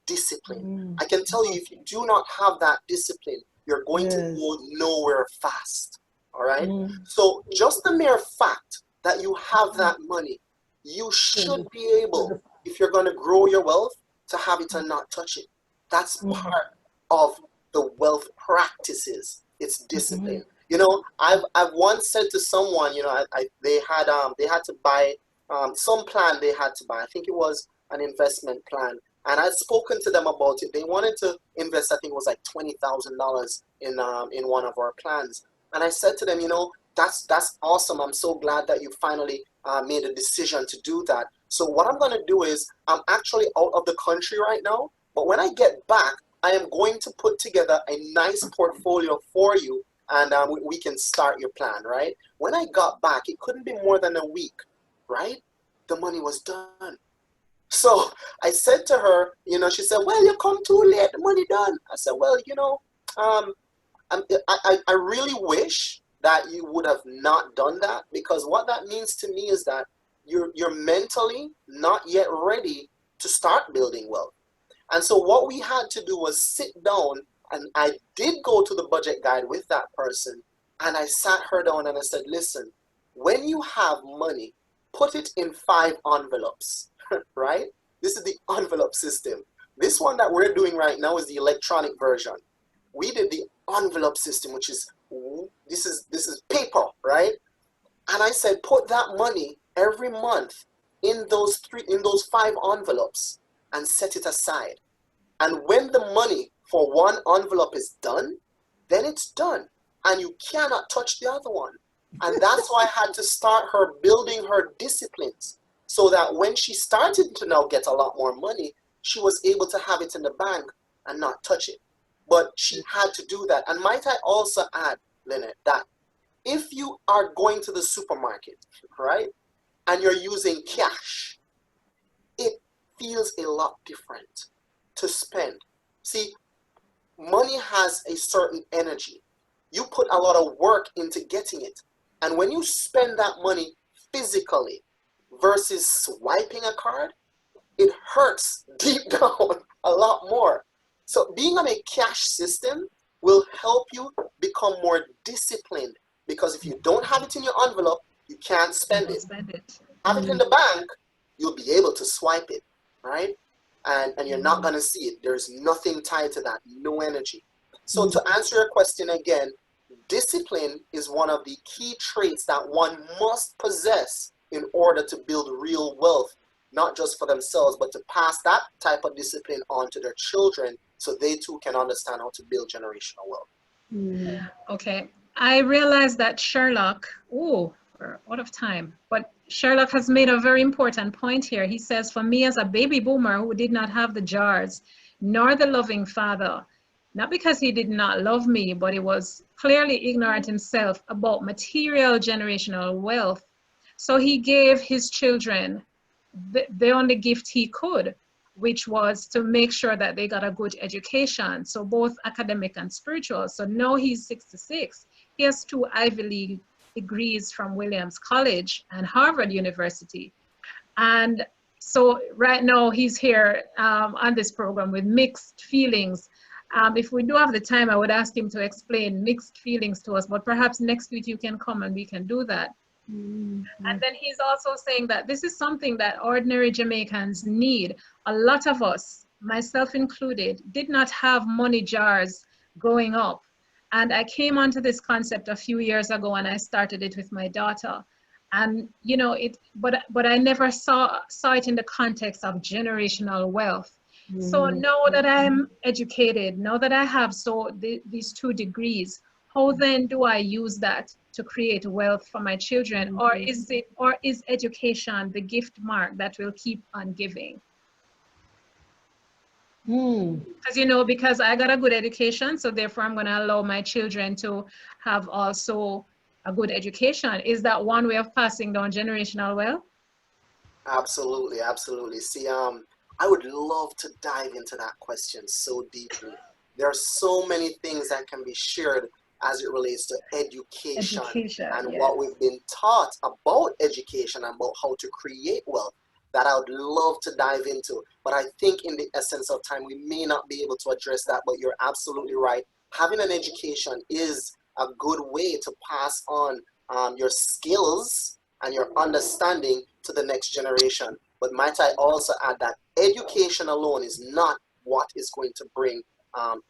discipline. I can tell you, if you do not have that discipline, you're going to go nowhere fast. All right? So just the mere fact that you have that money, you should be able, if you're going to grow your wealth, to have it and not touch it. That's part of the wealth practices. It's discipline. I've once said to someone, they had to buy some plan they had to buy. I think it was an investment plan. And I'd spoken to them about it. They wanted to invest, I think it was like $20,000 in one of our plans. And I said to them, that's awesome. I'm so glad that you finally made a decision to do that. So what I'm going to do is, I'm actually out of the country right now, but when I get back, I am going to put together a nice portfolio for you, and we can start your plan, right? When I got back, it couldn't be more than a week, right? The money was done. So I said to her, she said, well, you come too late, the money done. I said, well, I really wish that you would have not done that, because what that means to me is that you're mentally not yet ready to start building wealth. And so what we had to do was sit down, and I did go to the budget guide with that person, and I sat her down and I said, listen, when you have money, put it in 5 envelopes, right? This is the envelope system. This one that we're doing right now is the electronic version. We did the envelope system, which is, this is paper, right? And I said, put that money every month in those 5 envelopes and set it aside. And when the money for one envelope is done, then it's done. And you cannot touch the other one. And that's why I had to start her building her disciplines, so that when she started to now get a lot more money, she was able to have it in the bank and not touch it. But she had to do that. And might I also add, Lynette, that if you are going to the supermarket, right, and you're using cash, it feels a lot different to spend. See, money has a certain energy. You put a lot of work into getting it. And when you spend that money physically versus swiping a card, it hurts deep down a lot more. So being on a cash system will help you become more disciplined, because if you don't have it in your envelope, you can't spend it. Have it in the bank, you'll be able to swipe it, right? And you're not going to see it. There's nothing tied to that, no energy. So to answer your question again, discipline is one of the key traits that one must possess in order to build real wealth, not just for themselves, but to pass that type of discipline on to their children so they too can understand how to build generational wealth. Okay, I realized that Sherlock, we're out of time, but Sherlock has made a very important point here. He says, for me as a baby boomer who did not have the jars, nor the loving father, not because he did not love me, but he was clearly ignorant himself about material generational wealth. So he gave his children the only gift he could, which was to make sure that they got a good education. So both academic and spiritual. So now he's 66. He has 2 Ivy League degrees from Williams College and Harvard University. And so right now he's here on this program with mixed feelings. If we do have the time, I would ask him to explain mixed feelings to us, but perhaps next week you can come and we can do that. And then he's also saying that this is something that ordinary Jamaicans need. A lot of us, myself included, did not have money jars growing up. And I came onto this concept a few years ago and I started it with my daughter. And you know, but I never saw it in the context of generational wealth. So now that I'm educated, now that I have these 2 degrees, how then do I use that to create wealth for my children? Or is education the gift mark that will keep on giving? Because you know, because I got a good education, so therefore I'm going to allow my children to have also a good education. Is that one way of passing down generational wealth? Absolutely, absolutely. See, I would love to dive into that question so deeply. There are so many things that can be shared as it relates to education and what we've been taught about education and about how to create wealth that I would love to dive into. But I think in the essence of time, we may not be able to address that, but you're absolutely right. Having an education is a good way to pass on your skills and your understanding to the next generation. But might I also add that education alone is not what is going to bring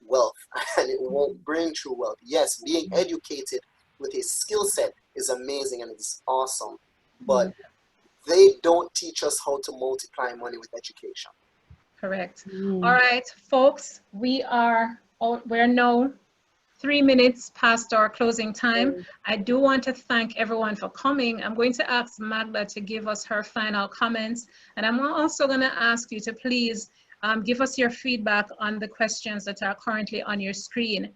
wealth, and it won't bring true wealth. Yes, being educated with a skill set is amazing and it's awesome, but they don't teach us how to multiply money with education. Correct. All right, folks, we're now 3 minutes past our closing time. I do want to thank everyone for coming. I'm going to ask Magda to give us her final comments, and I'm also going to ask you to please give us your feedback on the questions that are currently on your screen.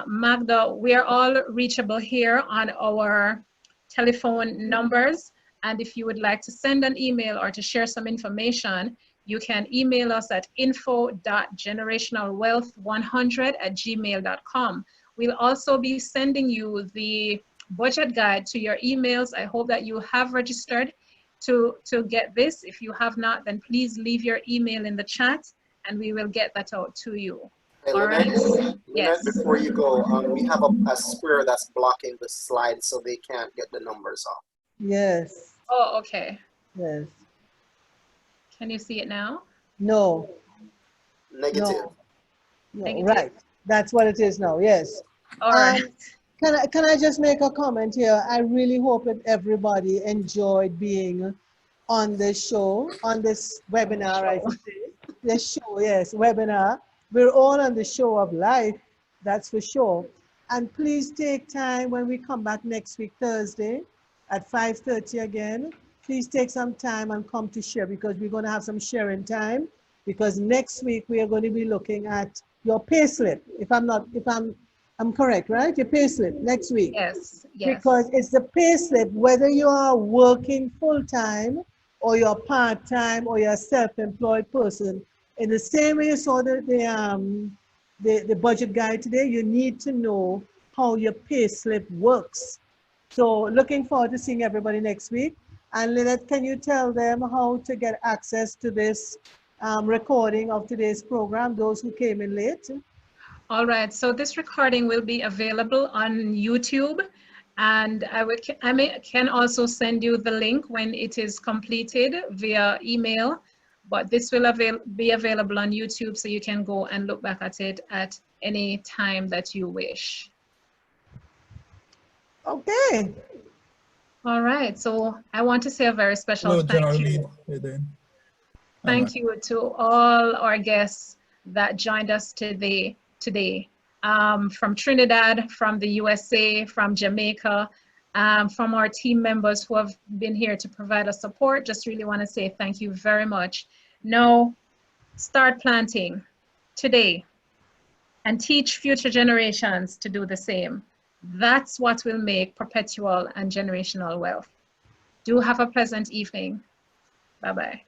Magda, we are all reachable here on our telephone numbers, and if you would like to send an email or to share some information, you can email us at info.generationalwealth100@gmail.com. We'll also be sending you the budget guide to your emails. I hope that you have registered to get this. If you have not, then please leave your email in the chat and we will get that out to you. Hey, all Lynette, right? Yes. before you go, we have a square that's blocking the slide so they can't get the numbers off. Yes. Oh, okay. Yes. Can you see it now? No. Negative. No. Negative. Right. That's what it is now. Yes. All right. Can I just make a comment here? I really hope that everybody enjoyed being on this show, on this webinar, I should say. The show, yes, webinar. We're all on the show of life, that's for sure. And please take time when we come back next week, Thursday, at 5:30 again. Please take some time and come to share, because we're going to have some sharing time. Because next week we are going to be looking at your payslip. If I'm correct, right? Your payslip next week. Yes. Because it's the payslip, whether you are working full time or you're part-time, or you're a self-employed person. In the same way you saw the budget guide today, you need to know how your pay slip works. So looking forward to seeing everybody next week. And Lynette, can you tell them how to get access to this recording of today's program, those who came in late? All right, so this recording will be available on YouTube, and I can also send you the link when it is completed via email, but this will be available on YouTube, so you can go and look back at it at any time that you wish. Okay. All right, so I want to say a very special thank you. Thank you to all our guests that joined us today. From Trinidad, from the USA, from Jamaica, from our team members who have been here to provide us support. Just really want to say thank you very much. Now, start planting today and teach future generations to do the same. That's what will make perpetual and generational wealth. Do have a pleasant evening. Bye-bye.